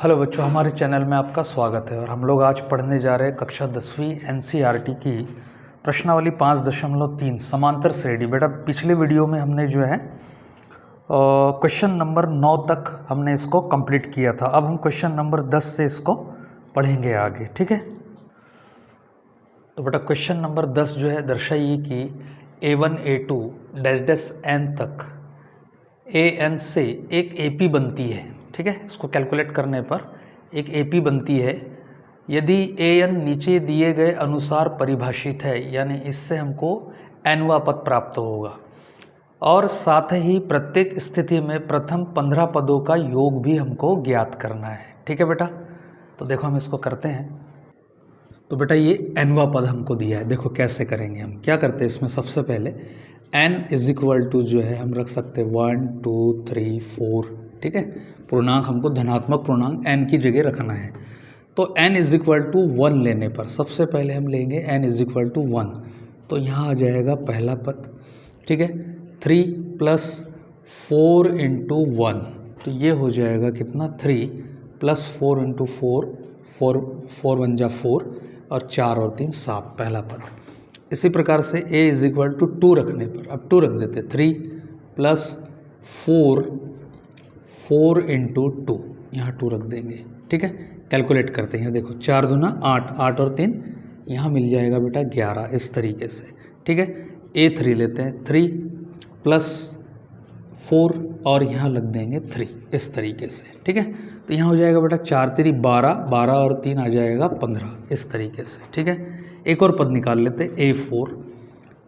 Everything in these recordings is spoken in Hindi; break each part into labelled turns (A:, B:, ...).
A: हेलो बच्चों, हमारे चैनल में आपका स्वागत है। और हम लोग आज पढ़ने जा रहे हैं कक्षा 10वीं एनसीईआरटी की प्रश्नावली 5.3 समांतर श्रेणी। बेटा पिछले वीडियो में हमने जो है क्वेश्चन नंबर 9 तक हमने इसको कंप्लीट किया था। अब हम क्वेश्चन नंबर 10 से इसको पढ़ेंगे आगे, ठीक है। तो बेटा क्वेश्चन नंबर 10 जो है दर्शाइए कि A1 A2 dash dash n तक AN से एक AP बनती है, ठीक है। इसको कैलकुलेट करने पर एक AP बनती है यदि AN नीचे दिए गए अनुसार परिभाषित है, यानी इससे हमको nवां पद प्राप्त होगा। और साथ ही प्रत्येक स्थिति में प्रथम 15 पदों का योग भी हमको ज्ञात करना है, ठीक है बेटा। तो देखो हम इसको करते हैं। तो बेटा ये nवां पद हमको दिया है, देखो कैसे करेंगे हम। क्या करते हैं इसमें, सबसे पहले n इज इक्वल टू जो है हम रख सकते हैं 1 2 3 4, ठीक है। पूर्णांक हमको धनात्मक पूर्णांक n की जगह रखना है। तो n इज इक्वल टू 1 लेने पर सबसे पहले हम लेंगे n इज इक्वल टू 1। तो यहाँ आ जाएगा पहला पद, ठीक है। 3 प्लस 4 इंटू 1, तो ये हो जाएगा कितना, 3 प्लस 4 इंटू 4, 4 1 जा 4 और 4 और 3 7, पहला पद। इसी प्रकार से a इज इक्वल टू 2 रखने पर अब 2 रख देते, 3 प्लस 4 इंटू 2, यहाँ 2 रख देंगे, ठीक है। कैलकुलेट करते हैं, देखो 4 दूना 8, 8 और 3 यहाँ मिल जाएगा बेटा 11, इस तरीके से, ठीक है। A3 लेते हैं, 3 प्लस 4 और यहाँ लग देंगे 3, इस तरीके से, ठीक है। तो यहाँ हो जाएगा बेटा 4 3 12, 12 और 3 आ जाएगा 15, इस तरीके से, ठीक है। एक और पद निकाल लेते, A4,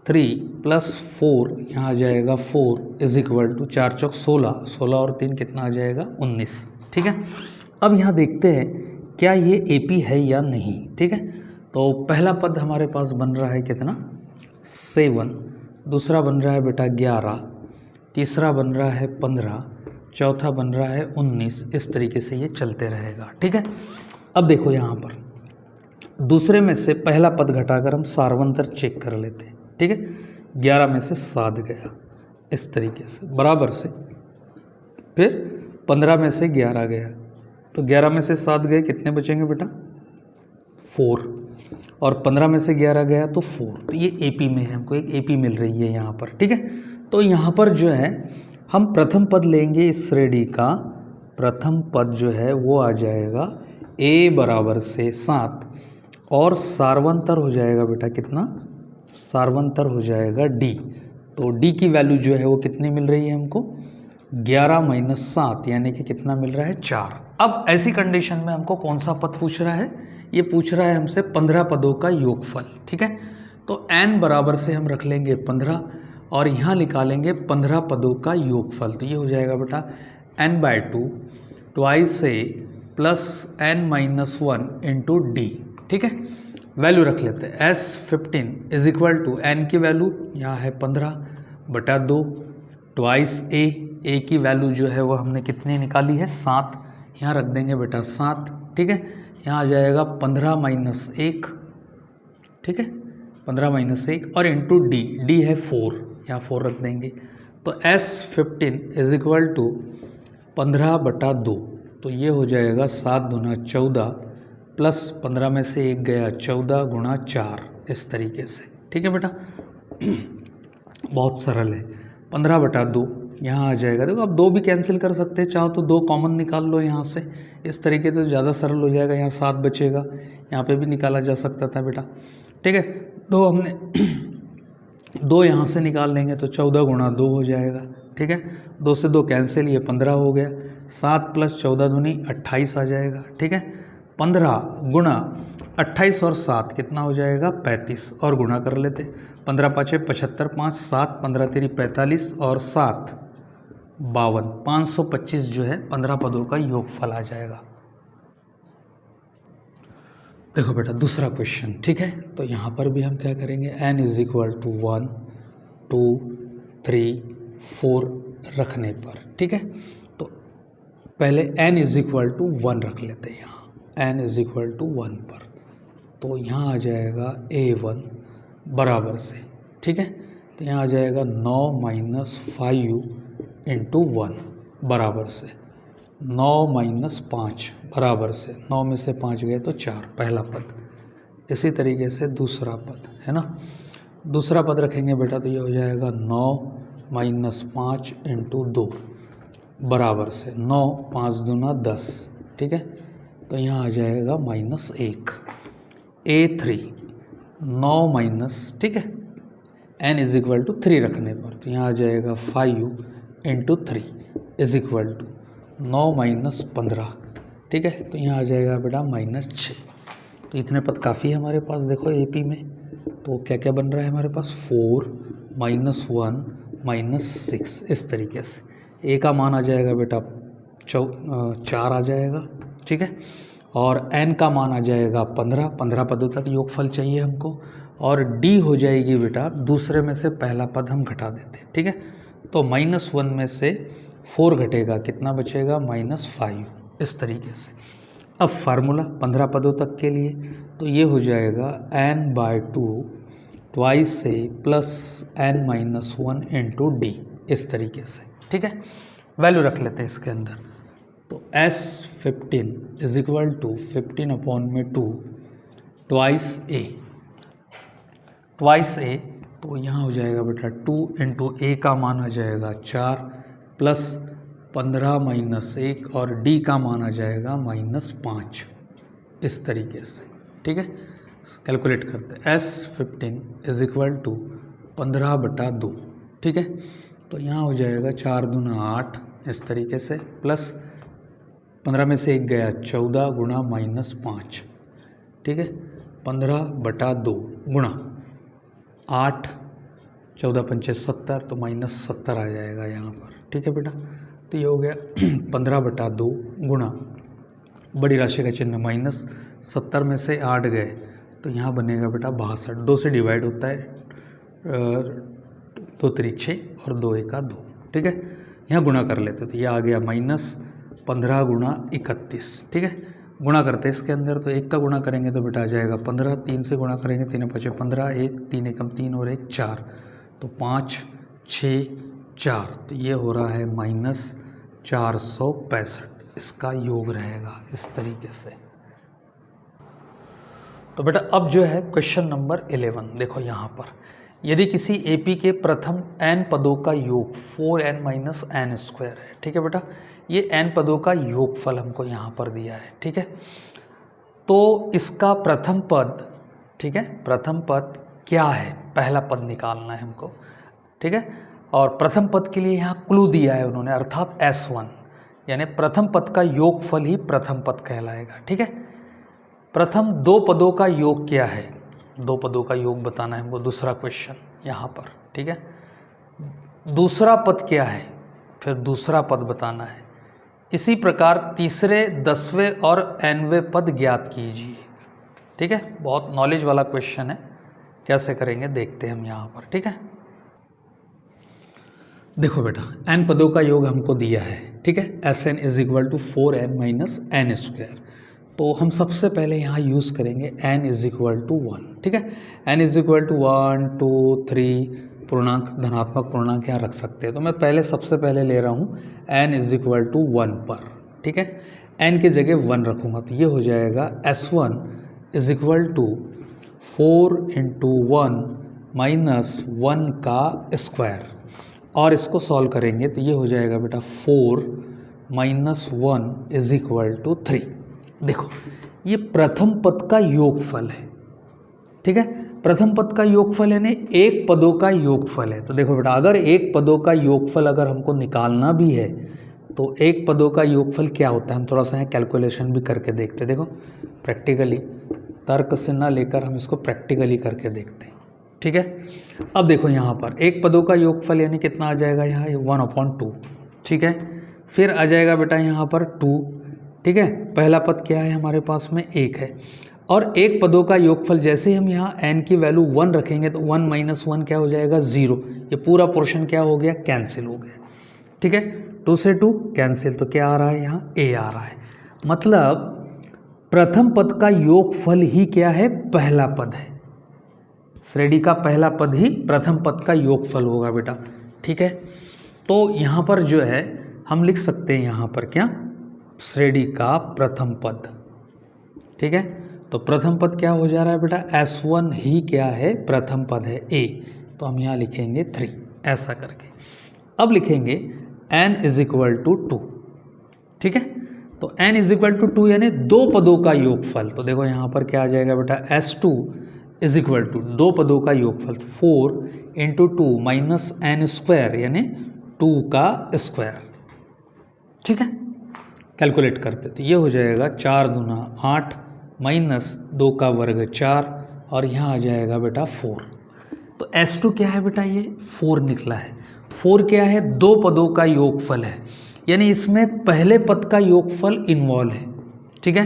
A: 3 प्लस 4 यहाँ आ जाएगा 4 इज इक्वल टू 4 चौक 16, 16 और 3 कितना आ जाएगा 19, ठीक है। अब यहाँ देखते हैं क्या ये AP है या नहीं, ठीक है। तो पहला पद हमारे पास बन रहा है कितना, 7, दूसरा बन रहा है बेटा 11, तीसरा बन रहा है 15, चौथा बन रहा है 19, इस तरीके से ये चलते रहेगा, ठीक है। अब देखो यहाँ पर दूसरे में से पहला पद घटाकर हम सार्वंतर चेक कर लेते हैं, ठीक है। 11 में से 7 गया, इस तरीके से बराबर से, फिर 15 में से 11 गया, तो 11 में से 7 गए, कितने बचेंगे बेटा 4, और 15 में से 11 गया तो 4। तो ये AP में है, हमको एक AP मिल रही है यहाँ पर, ठीक है। तो यहाँ पर जो है हम प्रथम पद लेंगे, इस श्रेणी का प्रथम पद जो है वो आ जाएगा A बराबर से 7, और सार्वंतर हो जाएगा बेटा कितना, सार्वंतर हो जाएगा D। तो D की वैल्यू जो है वो कितनी मिल रही है हमको, 11 माइनस 7, यानी कि कितना मिल रहा है 4। अब ऐसी कंडीशन में हमको कौन सा पद पूछ रहा है, ये पूछ रहा है हमसे 15 पदों का योगफल, ठीक है। तो n बराबर से हम रख लेंगे 15 और यहाँ निकालेंगे 15 पदों का योगफल। तो ये हो जाएगा बेटा n/2 twice a plus n minus 1 into D, ठीक है। वैल्यू रख लेते हैं, S15 is equal to n की वैल्यू यहाँ है 15/2 ट्वाइस a की वैल्यू जो है वो हमने कितनी निकाली है 7, यहाँ रख देंगे बेटा 7, ठीक है। यहाँ आ जाएगा 15 माइनस 1, ठीक है, 15 माइनस 1 और इंटू D है 4, यहाँ 4 रख देंगे। तो S15 इज इक्वल टू 15/2, तो ये हो जाएगा 7 दूना 14 प्लस 15 में से 1 गया 14 गुणा 4, इस तरीके से, ठीक है बेटा। बहुत सरल है, 15/2 यहाँ आ जाएगा। देखो अब 2 भी कैंसिल कर सकते हैं, चाहो तो 2 कॉमन निकाल लो यहाँ से, इस तरीके से ज़्यादा सरल हो जाएगा। यहाँ 7 बचेगा, यहाँ पे भी निकाला जा सकता था बेटा, ठीक है। 2 हमने 2 यहाँ से निकाल लेंगे तो 14 गुणा 2 हो जाएगा, ठीक है। 2 से 2 कैंसिल, ये 15 हो गया, 7 प्लस 14 दूनी 28 आ जाएगा, ठीक है। 15 गुणा 28 और 7 कितना हो जाएगा 35, और गुणा कर लेते, 15 5 75, 5 7 15 3 45 और 7 52, 525 जो है 15 पदों का योगफल आ जाएगा। देखो बेटा दूसरा क्वेश्चन, ठीक है। तो यहाँ पर भी हम क्या करेंगे, n इज इक्वल टू 1 2 3 4 रखने पर, ठीक है। तो पहले n इज इक्वल टू 1 रख लेते हैं, यहाँ n इज इक्वल टू 1 पर, तो यहाँ आ जाएगा A1 बराबर से, ठीक है। तो यहाँ आ जाएगा 9 माइनस 5 इंटू 1 बराबर से 9 माइनस 5 बराबर से 9 में से 5 गए तो 4, पहला पद। इसी तरीके से दूसरा पद है ना, दूसरा पद रखेंगे बेटा तो ये हो जाएगा 9 माइनस 5 इंटू 2 बराबर से 9, 5 दूना 10, ठीक है। तो यहाँ आ जाएगा -1। A3 9 माइनस, ठीक है, n इज इक्वल टू 3 रखने पर तो यहाँ आ जाएगा 5 into 3 is equal to 9 minus 15, ठीक है। तो यहाँ आ जाएगा बेटा -6। तो इतने पद काफ़ी है हमारे पास। देखो AP में तो क्या क्या बन रहा है हमारे पास, 4 -1 -6 इस तरीके से। A का मान आ जाएगा बेटा 4 आ जाएगा, ठीक है। और n का मान आ जाएगा 15 पदों तक योगफल चाहिए हमको। और D हो जाएगी बेटा दूसरे में से पहला पद हम घटा देते हैं, ठीक है। तो -1 में से 4 घटेगा, कितना बचेगा, -5 इस तरीके से। अब फार्मूला 15 पदों तक के लिए तो ये हो जाएगा n/2 ट्वाइस से प्लस n-1 इंटू D इस तरीके से, ठीक है। वैल्यू रख लेते हैं इसके अंदर। तो S15 is equal to 15/2 twice A तो यहाँ हो जाएगा बेटा 2 इंटू A का मान आ जाएगा 4 प्लस 15 माइनस 1 और D का मान आ जाएगा -5 इस तरीके से, ठीक है। कैलकुलेट करते हैं। S15 इज इक्वल टू 15/2, ठीक है। तो यहाँ हो जाएगा 4 दूना 8 इस तरीके से, प्लस 15 में से 1 गया 14 गुणा -5, ठीक है। 15/2 गुणा 8, 14 पंचे 70 तो -70 आ जाएगा यहाँ पर, ठीक है बेटा। तो ये हो गया 15/2 गुणा बड़ी राशि का चिन्ह माइनस, 70 में से 8 गए तो यहाँ बनेगा बेटा 62। 2 से डिवाइड होता है, 2 3 6 और 2 1 2, ठीक है। यहाँ गुणा कर लेते तो ये आ गया -15 गुणा 31, ठीक है। गुणा करते हैं इसके अंदर तो 1 का गुणा करेंगे तो बेटा आ जाएगा 15, 3 से गुणा करेंगे 3 5 15, 1 3 एकम 3 और 1 4 तो 5 6 4 तो ये हो रहा है -465। इसका योग रहेगा इस तरीके से। तो बेटा अब जो है क्वेश्चन नंबर 11 देखो यहाँ पर, यदि किसी AP के प्रथम n पदों का योग 4n माइनस n स्क्वायर है, ठीक है बेटा। ये n पदों का योगफल हमको यहाँ पर दिया है, ठीक है। तो इसका प्रथम पद, ठीक है, प्रथम पद क्या है, पहला पद निकालना है हमको, ठीक है। और प्रथम पद के लिए यहाँ क्लू दिया है उन्होंने, अर्थात S1, यानी प्रथम पद का योगफल ही प्रथम पद कहलाएगा, ठीक है। प्रथम 2 पदों का योग क्या है, 2 पदों का योग बताना है हमको, दूसरा क्वेश्चन यहाँ पर, ठीक है। दूसरा पद क्या है, फिर दूसरा पद बताना है। इसी प्रकार तीसरे 10वें और nवें पद ज्ञात कीजिए, ठीक है। बहुत नॉलेज वाला क्वेश्चन है, कैसे करेंगे देखते हैं हम यहाँ पर, ठीक है। देखो बेटा n पदों का योग हमको दिया है, ठीक है। Sn is equal to 4n minus n square. तो हम सबसे पहले यहाँ यूज़ करेंगे n इज इक्वल टू 1, ठीक है। n इज इक्वल टू 1 2 3 पूर्णांक, धनात्मक पूर्णांक यहाँ रख सकते हैं। तो मैं पहले सबसे पहले ले रहा हूँ n इज इक्वल टू 1 पर, ठीक है। n की जगह 1 रखूँगा तो ये हो जाएगा S1 is equal to 4 into 1 minus 1 का स्क्वायर। और इसको सॉल्व करेंगे तो ये हो जाएगा बेटा 4 माइनस 1 इज इक्वल टू 3। देखो ये प्रथम पद का योगफल है, ठीक है। प्रथम पद का योगफल यानी एक पदों का योगफल है। तो देखो बेटा अगर एक पदों का योगफल अगर हमको निकालना भी है तो एक पदों का योगफल क्या होता है, हम थोड़ा सा यहाँ कैलकुलेशन भी करके देखते हैं। देखो प्रैक्टिकली, तर्क से ना लेकर हम इसको प्रैक्टिकली करके देखते हैं, ठीक है। अब देखो यहाँ पर एक पदों का योगफल यानी कितना आ जाएगा, यहाँ 1/2, ठीक है। फिर आ जाएगा बेटा यहाँ पर 2, ठीक है। पहला पद क्या है हमारे पास में 1 है। और एक पदों का योगफल जैसे ही हम यहाँ n की वैल्यू 1 रखेंगे तो 1 माइनस 1 क्या हो जाएगा 0। ये पूरा पोर्शन क्या हो गया, कैंसिल हो गया, ठीक है। 2 से 2 कैंसिल, तो क्या आ रहा है यहाँ a आ रहा है। मतलब प्रथम पद का योगफल ही क्या है, पहला पद है। श्रेणी का पहला पद ही प्रथम पद का योगफल होगा बेटा, ठीक है। तो यहाँ पर जो है हम लिख सकते हैं यहाँ पर क्या, श्रेणी का प्रथम पद। ठीक है, तो प्रथम पद क्या हो जा रहा है बेटा, S1 ही क्या है, प्रथम पद है A, तो हम यहाँ लिखेंगे 3 ऐसा करके। अब लिखेंगे n इज इक्वल टू 2। ठीक है, तो n इज इक्वल टू 2 यानी दो पदों का योगफल। तो देखो यहाँ पर क्या आ जाएगा बेटा, S2 इज इक्वल टू दो पदों का योगफल 4 इंटू 2 माइनस n स्क्वायर यानी 2 का स्क्वायर। ठीक है, कैलकुलेट करते तो ये हो जाएगा 4 दूना 8 माइनस 2 का वर्ग 4 और यहाँ आ जाएगा बेटा 4। तो S2 क्या है बेटा, ये 4 निकला है। 4 क्या है, दो पदों का योगफल है, यानी इसमें पहले पद का योगफल इन्वॉल्व है। ठीक है,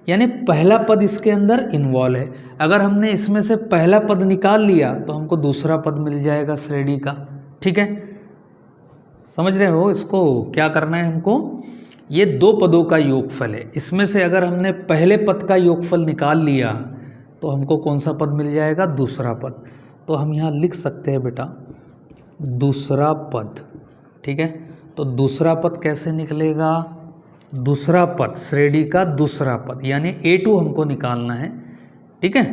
A: यानी पहला पद इसके अंदर इन्वॉल्व है। अगर हमने इसमें से पहला पद निकाल लिया तो हमको दूसरा पद मिल जाएगा श्रेणी का। ठीक है, समझ रहे हो इसको क्या करना है हमको, ये दो पदों का योगफल है, इसमें से अगर हमने पहले पद का योगफल निकाल लिया तो हमको कौन सा पद मिल जाएगा, दूसरा पद। तो हम यहाँ लिख सकते हैं बेटा दूसरा पद। ठीक है, तो दूसरा पद कैसे निकलेगा, दूसरा पद श्रेणी का दूसरा पद यानी A2 हमको निकालना है। ठीक है,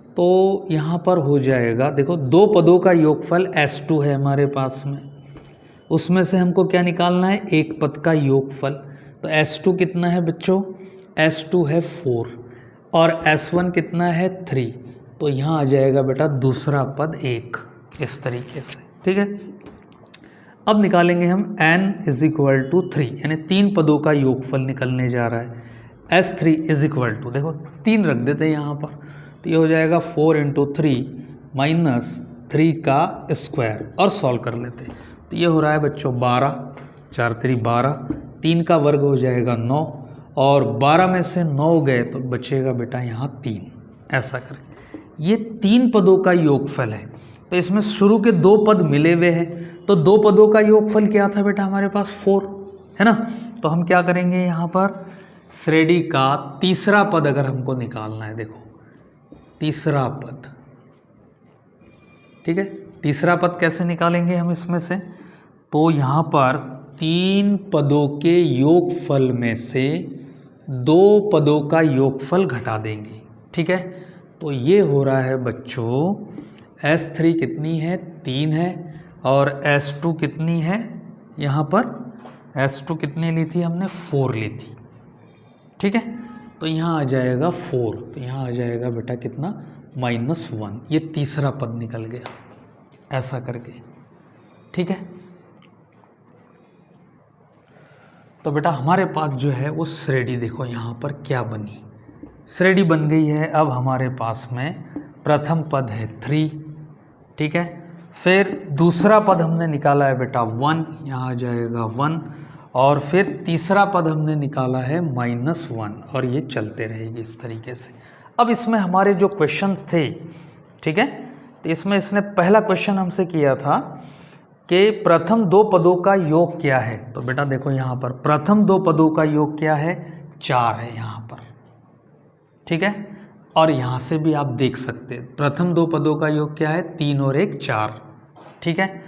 A: तो यहाँ पर हो जाएगा, देखो दो पदों का योगफल S2 है हमारे पास में, उसमें से हमको क्या निकालना है, एक पद का योगफल। तो S2 कितना है बच्चों, S2 है 4 और S1 कितना है 3, तो यहाँ आ जाएगा बेटा दूसरा पद 1 इस तरीके से। ठीक है, अब निकालेंगे हम n इज इक्वल टू 3 यानी 3 पदों का योगफल निकलने जा रहा है। S3 इज इक्वल टू, देखो 3 रख देते हैं यहाँ पर, तो ये हो जाएगा 4 इंटू 3 माइनस 3 का स्क्वायर और सॉल्व कर लेते हैं। तो ये हो रहा है बच्चों 12, 4 3 12, 3 का वर्ग हो जाएगा 9 और 12 में से 9 गए तो बचेगा बेटा यहाँ 3 ऐसा करके। ये 3 पदों का योगफल है, तो इसमें शुरू के 2 पद मिले हुए हैं, तो 2 पदों का योगफल क्या था बेटा हमारे पास 4 है ना। तो हम क्या करेंगे यहाँ पर, श्रेणी का तीसरा पद अगर हमको निकालना है, देखो तीसरा पद। ठीक है, तीसरा पद कैसे निकालेंगे हम इसमें से, तो यहाँ पर 3 पदों के योगफल में से 2 पदों का योगफल घटा देंगे। ठीक है, तो ये हो रहा है बच्चों S3 कितनी है, 3 है और S2 कितनी है, यहाँ पर S2 कितनी ली थी हमने, 4 ली थी। ठीक है, तो यहाँ आ जाएगा 4, तो यहाँ आ जाएगा बेटा कितना, -1। ये तीसरा पद निकल गया ऐसा करके। ठीक है, तो बेटा हमारे पास जो है वो श्रेणी देखो यहाँ पर क्या बनी, श्रेणी बन गई है। अब हमारे पास में प्रथम पद है 3। ठीक है, फिर दूसरा पद हमने निकाला है बेटा 1, यहाँ आ जाएगा 1 और फिर तीसरा पद हमने निकाला है -1 और ये चलते रहेगी इस तरीके से। अब इसमें हमारे जो क्वेश्चंस थे, ठीक है, तो इसमें इसने पहला क्वेश्चन हमसे किया था कि प्रथम 2 पदों का योग क्या है। तो बेटा देखो यहाँ पर प्रथम 2 पदों का योग क्या है, 4 है यहाँ पर। ठीक है, और यहाँ से भी आप देख सकते हैं प्रथम 2 पदों का योग क्या है, 3 और 1 4। ठीक है,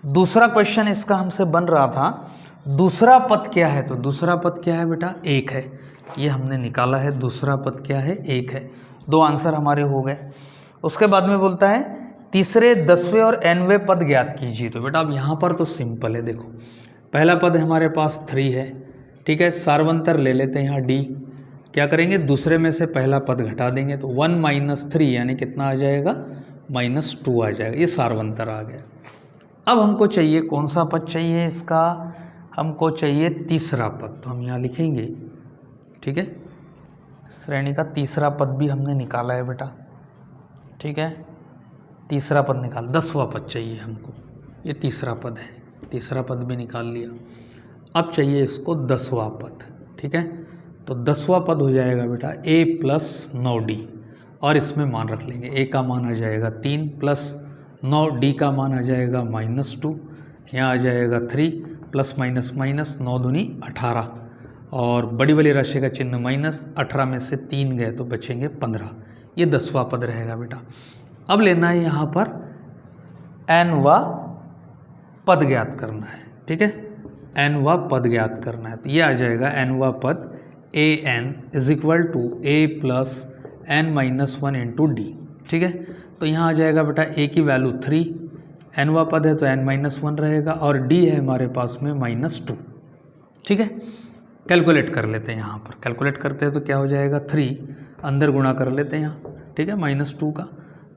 A: दूसरा क्वेश्चन इसका हमसे बन रहा था दूसरा पद क्या है, तो दूसरा पद क्या है बेटा 1 है, ये हमने निकाला है, दूसरा पद क्या है 1 है। 2 आंसर हमारे हो गए। उसके बाद में बोलता है तीसरे 10वें और nवें पद ज्ञात कीजिए। तो बेटा अब यहाँ पर तो सिंपल है, देखो पहला पद हमारे पास 3 है। ठीक है, सार्वंतर ले लेते हैं यहाँ d, क्या करेंगे दूसरे में से पहला पद घटा देंगे तो 1 - 3 यानी कितना आ जाएगा, -2 आ जाएगा, ये सार्वंतर आ गया। अब हमको चाहिए कौन सा पद चाहिए इसका, हमको चाहिए तीसरा पद, तो हम यहाँ लिखेंगे। ठीक है, श्रेणी का तीसरा पद भी हमने निकाला है बेटा। ठीक है, तीसरा पद निकाल, 10वां पद चाहिए हमको, ये तीसरा पद है, तीसरा पद भी निकाल लिया। अब चाहिए इसको 10वां पद। ठीक है, तो 10वां पद हो जाएगा बेटा a + 9d और इसमें मान रख लेंगे, a का मान आ जाएगा 3 + 9d का मान आ जाएगा -2, यहाँ आ जाएगा 3 ± 9 दूनी 18 और बड़ी वाली राशि का चिन्ह माइनस, 18 में से 3 गए तो बचेंगे 15, ये 10वां पद रहेगा बेटा। अब लेना है यहाँ पर nवां पद ज्ञात करना है। ठीक है, nवा पद ज्ञात करना है। तो ये आ जाएगा nवा पद an is equal to a plus n minus 1 into D. ठीक है, तो यहाँ आ जाएगा बेटा a की वैल्यू 3, nवा पद है तो n माइनस 1 रहेगा और d है हमारे पास में -2। ठीक है, कैलकुलेट कर लेते हैं। यहाँ पर कैलकुलेट करते हैं तो क्या हो जाएगा 3 अंदर गुणा कर लेते हैं यहाँ। ठीक है, -2 का,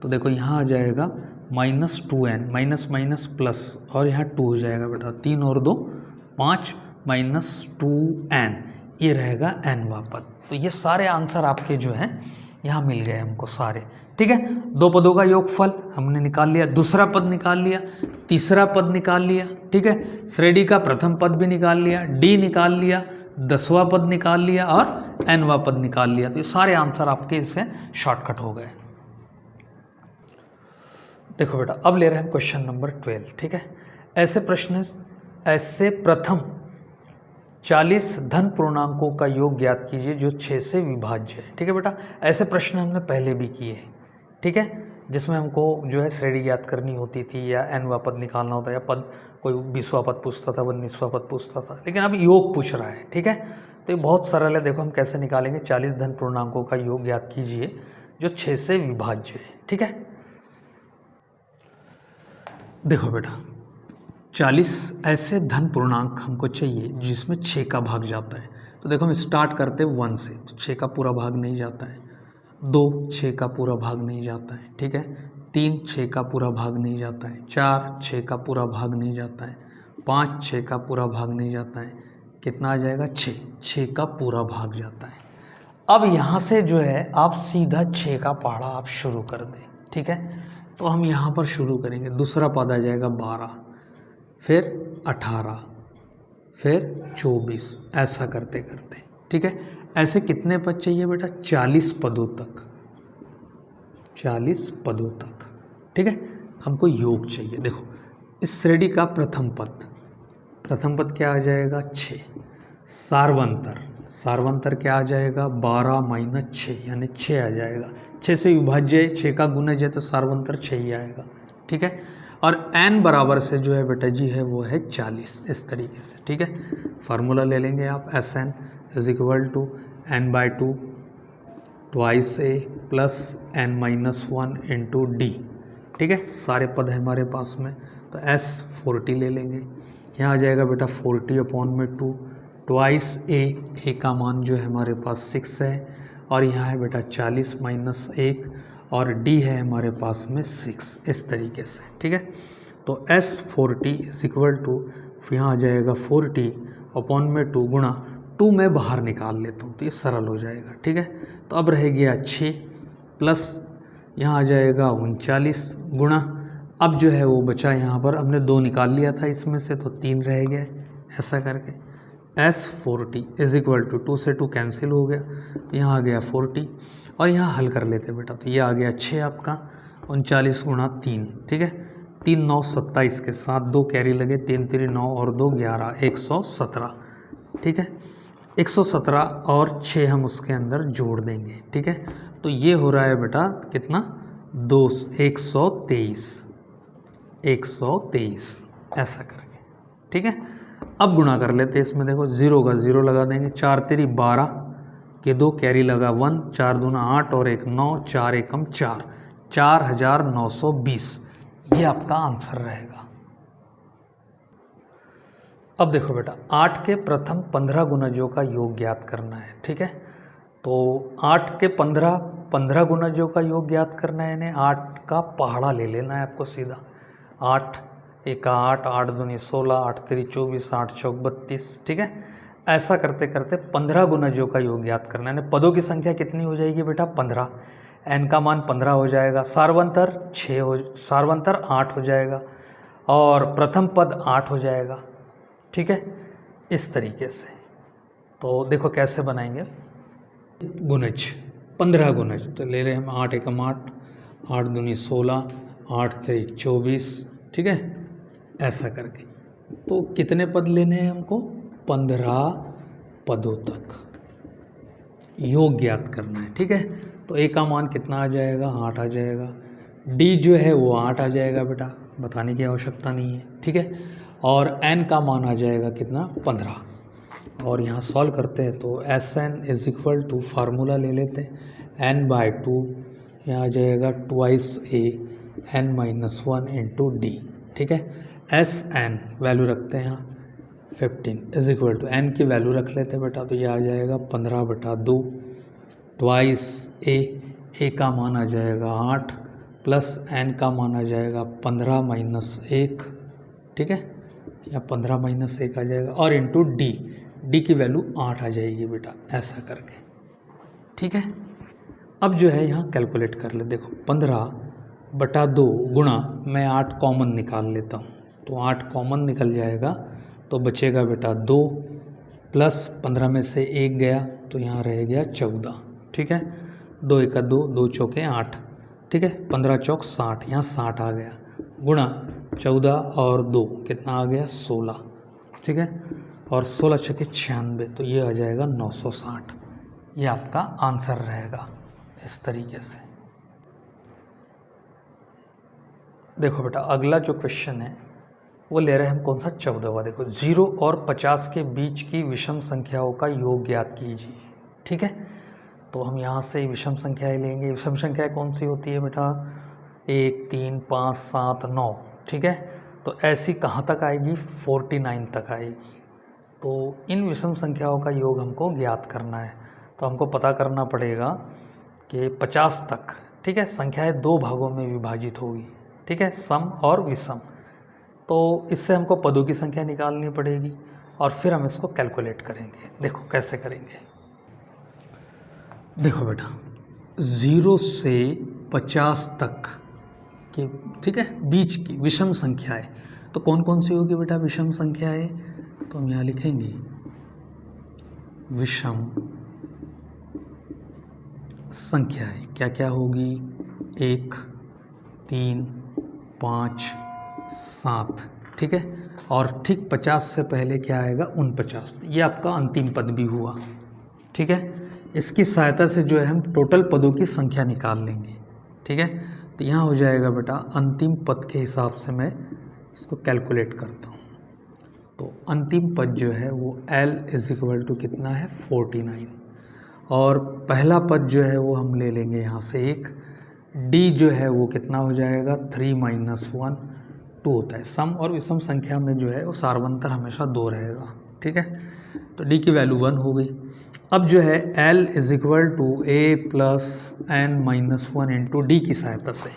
A: तो देखो यहाँ आ जाएगा -2n माइनस माइनस प्लस और यहाँ 2 हो जाएगा बेटा, 3 और 2 5 -2n, ये रहेगा nवा पद। तो ये सारे आंसर आपके जो हैं यहाँ मिल गए हमको सारे। ठीक है, दो पदों का योगफल हमने निकाल लिया, दूसरा पद निकाल लिया, तीसरा पद निकाल लिया। ठीक है, श्रेणी का प्रथम पद भी निकाल लिया, डी निकाल लिया, 10वां पद निकाल लिया और nवा पद निकाल लिया। तो ये सारे आंसर आपके इससे शॉर्टकट हो गए। देखो बेटा, अब ले रहे हैं क्वेश्चन नंबर 12। ठीक है, ऐसे प्रथम 40 धन पूर्णांकों का योग ज्ञात कीजिए जो 6 से विभाज्य है। ठीक है बेटा, ऐसे प्रश्न हमने पहले भी किए हैं। ठीक है, जिसमें हमको जो है श्रेणी ज्ञात करनी होती थी या nवा पद निकालना होता, या पद कोई 20वां पद पूछता था, 19वां पद पूछता था, लेकिन अब योग पूछ रहा है। ठीक है, तो ये बहुत सरल है। देखो हम कैसे निकालेंगे, 40 धन पूर्णांकों का योग ज्ञात कीजिए जो 6 से विभाज्य है। ठीक है, देखो बेटा 40 ऐसे धन पूर्णांक हमको चाहिए जिसमें 6 का भाग जाता है। तो देखो हम स्टार्ट करते हैं 1 से, तो 6 का पूरा भाग नहीं जाता है, 2 6 का पूरा भाग नहीं जाता है। ठीक है, 3 6 का पूरा भाग नहीं जाता है, 4 6 का पूरा भाग नहीं जाता है, 5 6 का पूरा भाग नहीं जाता है, कितना आ जाएगा 6 का पूरा भाग जाता है। अब यहाँ से जो है आप सीधा 6 का पहाड़ा आप शुरू कर दें। ठीक है, तो हम यहाँ पर शुरू करेंगे, दूसरा पद आ जाएगा 12, फिर 18, फिर 24, ऐसा करते करते। ठीक है, ऐसे कितने पद चाहिए बेटा, 40 पदों तक, 40 पदों तक। ठीक है, हमको योग चाहिए। देखो इस श्रेणी का प्रथम पद क्या आ जाएगा 6, सार्वंतर क्या आ जाएगा 12 माइनस 6 यानी 6 आ जाएगा। 6 से विभाज्य, 6 का गुणज है तो सार्वंतर 6 ही आएगा। ठीक है, और n बराबर से जो है बेटा जी है वो है 40, इस तरीके से। ठीक है, फार्मूला ले लेंगे आप, Sn is equal to n/2 twice a plus n minus 1 into D. ठीक है, सारे पद है हमारे पास में, तो S 40 ले लेंगे। यहाँ आ जाएगा बेटा 40/2 ट्वाइस a का मान जो है हमारे पास 6 है, और यहाँ है बेटा 40 माइनस 1 और d है हमारे पास में 6, इस तरीके से। ठीक है, तो S 40 इज इक्वल टू, यहाँ आ जाएगा 40/2 गुणा 2 मैं बाहर निकाल लेता हूँ तो ये सरल हो जाएगा। ठीक है, तो अब रह गया 6 प्लस यहाँ आ जाएगा 39 गुणा, अब जो है वो बचा यहाँ पर हमने 2 निकाल लिया था इसमें से, तो 3 रह गए। ऐसा करके S 40 इज इक्वल टू 2 से 2 कैंसिल हो गया, तो यहाँ आ गया 40 और यहाँ हल कर लेते बेटा, तो ये आ गया 6 आपका, 39 गुणा 3। ठीक है, 3 9 27 के साथ 2 कैरी लगे, 3 3 9 और 2 11, 117। ठीक है, 117 और 6 हम उसके अंदर जोड़ देंगे। ठीक है, तो ये हो रहा है बेटा कितना 123 ऐसा करके। ठीक है, अब गुणा कर लेते हैं इसमें, देखो 0 का 0 लगा देंगे, 4 3 12 के 2 कैरी लगा 1, 4 दूना 8 और 1 9, 4 एकम 4, 4920 ये आपका आंसर रहेगा। अब देखो बेटा 8 के प्रथम 15 गुणजों का योग ज्ञात करना है। ठीक है, तो 8 के 15 गुणजों का योग ज्ञात करना है, यानी 8 का पहाड़ा ले लेना है आपको सीधा। 8 1 8, 8 दूनी 16, 8 3 24, 8 चौक 32। ठीक है, ऐसा करते करते 15 गुणजों का योग ज्ञात करना है। पदों की संख्या कितनी हो जाएगी बेटा 15, n का मान 15 हो जाएगा, सार्वंतर 8 हो जाएगा और प्रथम पद 8 हो जाएगा। ठीक है, इस तरीके से। तो देखो कैसे बनाएंगे गुणज, 15 गुणज, तो ले रहे हम 8 एकम 8, 8 दूनी 16, 8 3 24। ठीक है, ऐसा करके तो कितने पद लेने हैं हमको 15 पदों तक योग ज्ञात करना है। ठीक है, तो a का मान कितना आ जाएगा 8 आ जाएगा, d जो है वो 8 आ जाएगा बेटा, बताने की आवश्यकता नहीं है। ठीक है, और n का मान आ जाएगा कितना 15। और यहाँ सॉल्व करते हैं तो S N is equal to formula ले लेते हैं n/2, यहाँ आ जाएगा ट्वाइस ए n-1 इंटू डी। ठीक है, एस एन वैल्यू रखते हैं यहाँ 15 इज इक्वल टू n की वैल्यू रख लेते हैं बेटा, तो ये आ जाएगा 15/2 ट्वाइस ए का मान आ जाएगा 8 प्लस n का मान आ जाएगा 15 - 1। ठीक है, या 15 - 1 आ जाएगा और इंटू डी की वैल्यू 8 आ जाएगी बेटा, ऐसा करके। ठीक है, अब जो है यहाँ कैलकुलेट कर ले। देखो 15/2 गुणा, मैं 8 कॉमन निकाल लेता हूँ, तो 8 कॉमन निकल जाएगा तो बचेगा बेटा 2 प्लस 15 में से 1 गया तो यहाँ रह गया 14। ठीक है, 2 × 2, 2 × 8। ठीक है, 15 × 4 = 60, यहाँ 60 आ गया, गुणा 14 और 2 कितना आ गया 16। ठीक है, और 16 × 6 = 96, तो ये आ जाएगा 960। ये आपका आंसर रहेगा इस तरीके से। देखो बेटा अगला जो क्वेश्चन है वो ले रहे हैं हम कौन सा 14वां। देखो 0 और 50 के बीच की विषम संख्याओं का योग ज्ञात कीजिए। ठीक है, तो हम यहाँ से विषम संख्याएं लेंगे। विषम संख्याएं कौन सी होती है बेटा, 1, 3, 5, 7, 9। ठीक है, तो ऐसी कहाँ तक आएगी, 49 तक आएगी। तो इन विषम संख्याओं का योग हमको ज्ञात करना है, तो हमको पता करना पड़ेगा कि 50 तक, ठीक है, संख्याएं 2 भागों में विभाजित होगी। ठीक है, सम और विषम। तो इससे हमको पदों की संख्या निकालनी पड़ेगी और फिर हम इसको कैलकुलेट करेंगे। देखो कैसे करेंगे। देखो बेटा 0 से 50 तक की, ठीक है, बीच की विषम संख्याएं तो कौन कौन सी होगी बेटा विषम संख्याएं, तो हम यहाँ लिखेंगे विषम संख्याएं क्या क्या होगी, 1, 3, 5, 7। ठीक है, और ठीक 50 से पहले क्या आएगा 49। ये आपका अंतिम पद भी हुआ। ठीक है, इसकी सहायता से जो है हम टोटल पदों की संख्या निकाल लेंगे। ठीक है, तो यहाँ हो जाएगा बेटा अंतिम पद के हिसाब से मैं इसको कैलकुलेट करता हूँ। तो अंतिम पद जो है वो L = कितना है 49, और पहला पद जो है वो हम ले लेंगे यहाँ से 1। D जो है वो कितना हो जाएगा 3 - 1 2 होता है। सम और विषम संख्या में जो है वो सार्वंतर हमेशा 2 रहेगा। ठीक है, तो D की वैल्यू 1 हो गई। अब जो है L = A + n-1 into D की सहायता से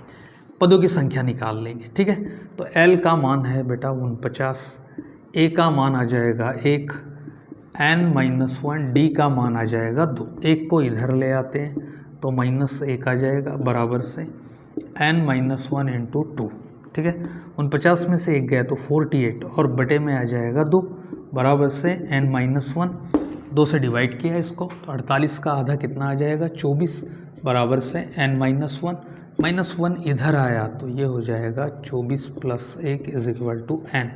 A: पदों की संख्या निकाल लेंगे। ठीक है, तो L का मान है बेटा 49, A का मान आ जाएगा 1, n-1 D का मान आ जाएगा 2। 1 को इधर ले आते हैं तो -1 आ जाएगा बराबर से n-1 इंटू 2। ठीक है, 49 में से 1 गया तो 48 और बटे में आ जाएगा 2 बराबर से n-1, 2 से डिवाइड किया इसको तो 48 का आधा कितना आ जाएगा 24 बराबर से n-1, -1 इधर आया तो ये हो जाएगा 24 + 1 = n,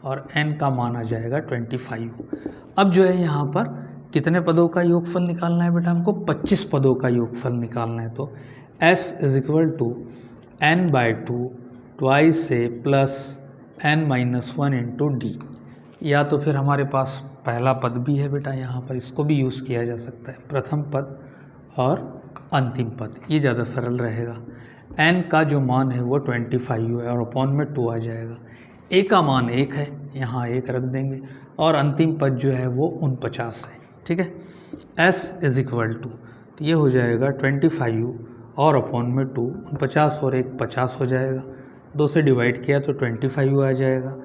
A: और n का मान आ जाएगा 25। अब जो है यहाँ पर कितने पदों का योगफल निकालना है बेटा, हमको 25 पदों का योगफल निकालना है। तो s = n/2 twice a + n-1 into D, या तो फिर हमारे पास पहला पद भी है बेटा, यहाँ पर इसको भी यूज़ किया जा सकता है, प्रथम पद और अंतिम पद, ये ज़्यादा सरल रहेगा। n का जो मान है वो 25 है और अपॉन में 2 आ जाएगा। a का मान 1 है, यहाँ 1 रख देंगे, और अंतिम पद जो है वो 49 है। ठीक है, s = तो ये हो जाएगा 25 और अपॉन में 2, 49 और 1 50 हो जाएगा, 2 से डिवाइड किया तो 25 आ जाएगा,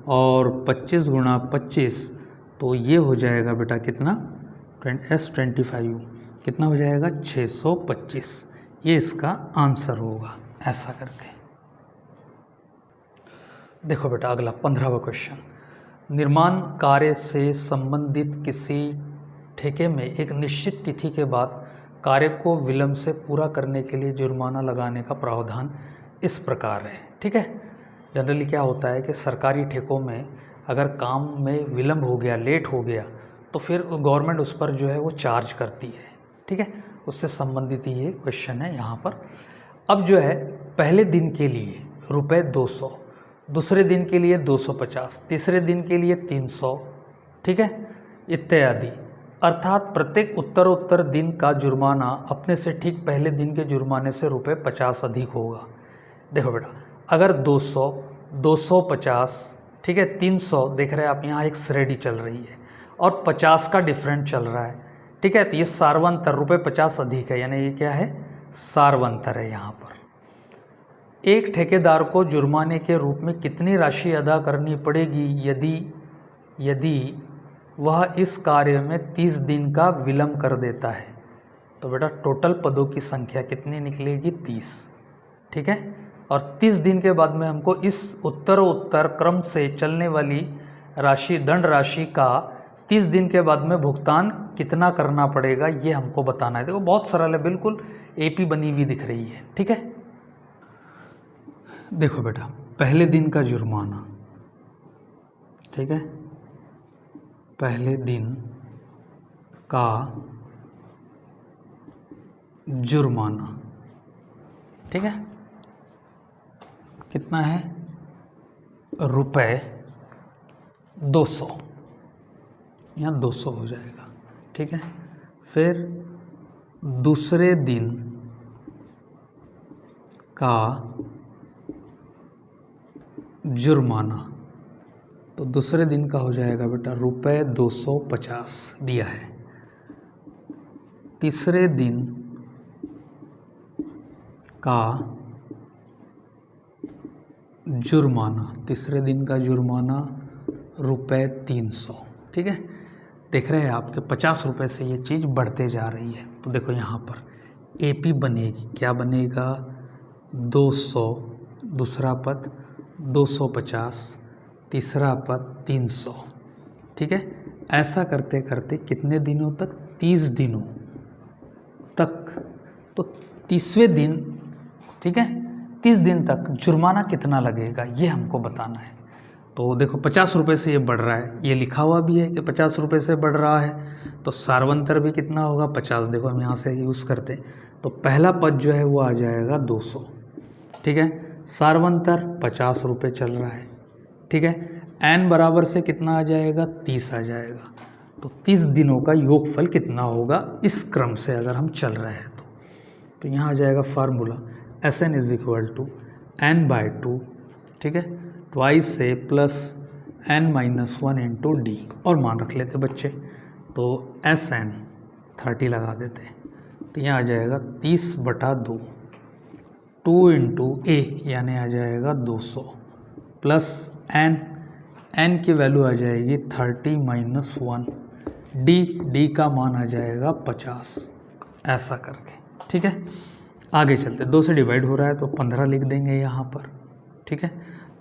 A: और 25 × 25 तो ये हो जाएगा बेटा कितना s25 कितना हो जाएगा 625। ये इसका आंसर होगा, ऐसा करके। देखो बेटा अगला 15वां क्वेश्चन, निर्माण कार्य से संबंधित किसी ठेके में एक निश्चित तिथि के बाद कार्य को विलंब से पूरा करने के लिए जुर्माना लगाने का प्रावधान इस प्रकार है। ठीक है, जनरली क्या होता है कि सरकारी ठेकों में अगर काम में विलंब हो गया, लेट हो गया, तो फिर गवर्नमेंट उस पर जो है वो चार्ज करती है। ठीक है, उससे संबंधित ये क्वेश्चन है यहाँ पर। अब जो है पहले दिन के लिए ₹200, दूसरे दिन के लिए 250, तीसरे दिन के लिए 300, ठीक है, इत्यादि। अर्थात प्रत्येक उत्तरोत्तर दिन का जुर्माना अपने से ठीक पहले दिन के जुर्माने से ₹50 अधिक होगा। देखो बेटा, अगर 200, 250, ठीक है, 300, देख रहे हैं आप यहाँ एक श्रेणी चल रही है और 50 का डिफरेंट चल रहा है, ठीक है, तो ये सार्वंतर ₹50 अधिक है, यानी ये क्या है, सार्वंतर है। यहाँ पर एक ठेकेदार को जुर्माने के रूप में कितनी राशि अदा करनी पड़ेगी यदि वह इस कार्य में 30 दिन का विलंब कर देता है? तो बेटा टोटल पदों की संख्या कितनी निकलेगी, 30, ठीक है, और 30 दिन के बाद में हमको इस उत्तरोत्तर क्रम से चलने वाली राशि, दंड राशि का 30 दिन के बाद में भुगतान कितना करना पड़ेगा, ये हमको बताना है। देखो बहुत सरल है, बिल्कुल एपी बनी हुई दिख रही है, ठीक है। देखो बेटा, पहले दिन का जुर्माना, ठीक है, पहले दिन का जुर्माना, ठीक है, कितना है, ₹200, यहाँ 200 हो जाएगा, ठीक है। फिर दूसरे दिन का जुर्माना, तो दूसरे दिन का हो जाएगा बेटा ₹250 दिया है। तीसरे दिन का जुर्माना, तीसरे दिन का जुर्माना ₹300, ठीक है। देख रहे हैं आपके ₹50 से ये चीज़ बढ़ते जा रही है। तो देखो यहाँ पर एपी बनेगी, क्या बनेगा, 200, दूसरा पद 250, तीसरा पद 300, ठीक है। ऐसा करते करते कितने दिनों तक, 30 दिनों तक। तो 30वें दिन, ठीक है, 30 दिन तक जुर्माना कितना लगेगा ये हमको बताना है। तो देखो ₹50 से ये बढ़ रहा है, ये लिखा हुआ भी है कि ₹50 से बढ़ रहा है, तो सार्वंतर भी कितना होगा, 50। देखो हम यहाँ से यूज़ करते, तो पहला पद जो है वो आ जाएगा 200, ठीक है, सार्वंतर ₹50 चल रहा है, ठीक है। n बराबर से कितना आ जाएगा, 30 आ जाएगा। तो 30 दिनों का योगफल कितना होगा इस क्रम से अगर हम चल रहे हैं तो यहाँ आ जाएगा फार्मूला Sn = n/2, ठीक है, ट्वाइस से प्लस n-1 इंटू डी, और मान रख लेते बच्चे, तो Sn 30 लगा देते हैं, तो यहाँ आ जाएगा 30/2, 2 इंटू ए यानी आ जाएगा 200 प्लस n की वैल्यू आ जाएगी 30 - 1, डी का मान आ जाएगा 50, ऐसा करके, ठीक है। आगे चलते, 2 से डिवाइड हो रहा है तो 15 लिख देंगे यहाँ पर, ठीक है,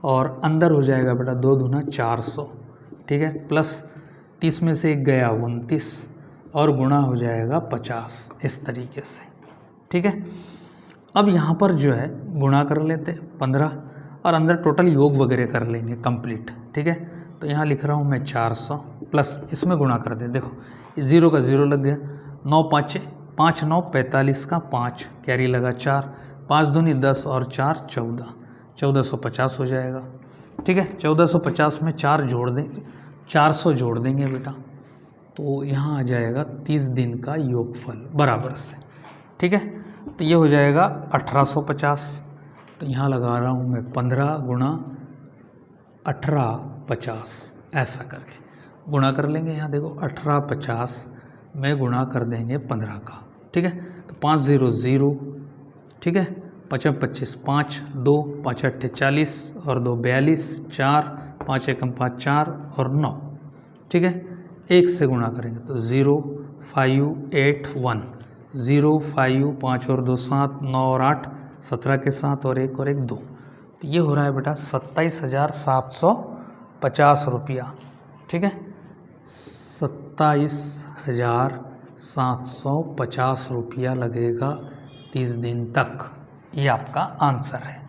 A: और अंदर हो जाएगा बेटा 2 दूना 400, ठीक है, प्लस 30 में से 1 गया 29 और गुणा हो जाएगा 50, इस तरीके से, ठीक है। अब यहाँ पर जो है गुणा कर लेते 15 और अंदर टोटल योग वगैरह कर लेंगे कंप्लीट, ठीक है। तो यहाँ लिख रहा हूँ मैं 400 प्लस इसमें गुणा कर दे, देखो 0 का 0 लग गया, 9 5 5 9 45 का 5 कैरी लगा 4, 5 दूनी 10 और 4 14, 1450 हो जाएगा, ठीक है। 1450 में 4 जोड़ देंगे, 400 जोड़ देंगे बेटा, तो यहाँ आ जाएगा 30 दिन का योगफल बराबर से, ठीक है। तो ये हो जाएगा 1850, तो यहाँ लगा रहा हूँ मैं 15 गुणा 1850, ऐसा करके गुणा कर लेंगे। यहाँ देखो 1850 में गुणा कर देंगे 15 का, ठीक है, तो 5 0 0, ठीक है, 5 25 5, 2 5 8 40 और 2 42, 4 5 1 5 4 और 9, ठीक है, 1 से गुणा करेंगे तो 0 5 8 1, 0 5 5 और 2 7, 9 और 8 17 के 7 और 1 और 1 2, तो ये हो रहा है बेटा 27,750 रुपया, ठीक है, 27,750 रुपया लगेगा 30 दिन तक, ये आपका आंसर है।